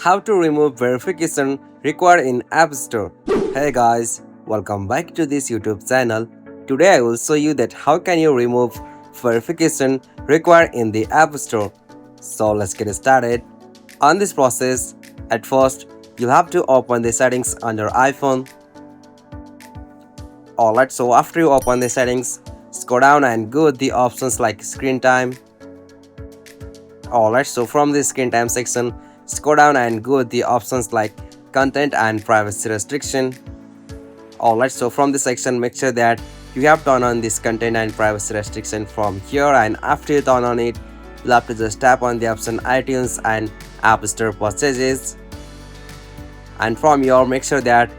How to remove verification required in App Store. Hey guys, welcome back to this YouTube channel. Today I will show you that how can you remove verification required in the App Store. So let's get started. On this process, at first you'll have to open the settings on your iPhone. Alright, so after you open the settings, scroll down and go the options like screen time. Alright, so from the screen time section, scroll down and go the options like content and privacy restriction. Alright, so from this section, make sure that you have turned on this content and privacy restriction from here, and after you turn on it, you'll have to just tap on the option iTunes and App Store purchases, and from here make sure that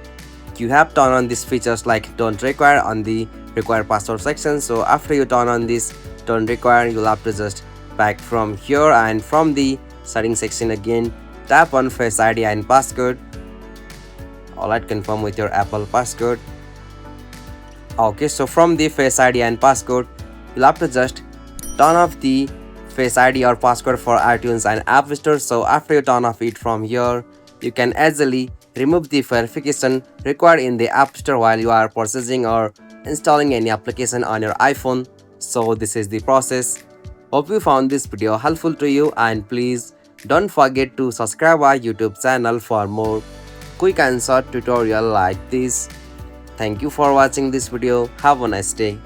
you have turned on these features like don't require on the require password section. So after you turn on this don't require, you'll have to just back from here, and from the settings section again tap on Face ID and passcode. Alright, confirm with your Apple passcode. Okay, so from the Face ID and passcode, you'll have to just turn off the Face ID or passcode for iTunes and App Store. So after you turn off it from here, you can easily remove the verification required in the App Store while you are purchasing or installing any application on your iPhone. So this is the process. Hope you found this video helpful to you, and please don't forget to subscribe our YouTube channel for more quick and short tutorial like this. Thank you for watching this video. Have a nice day.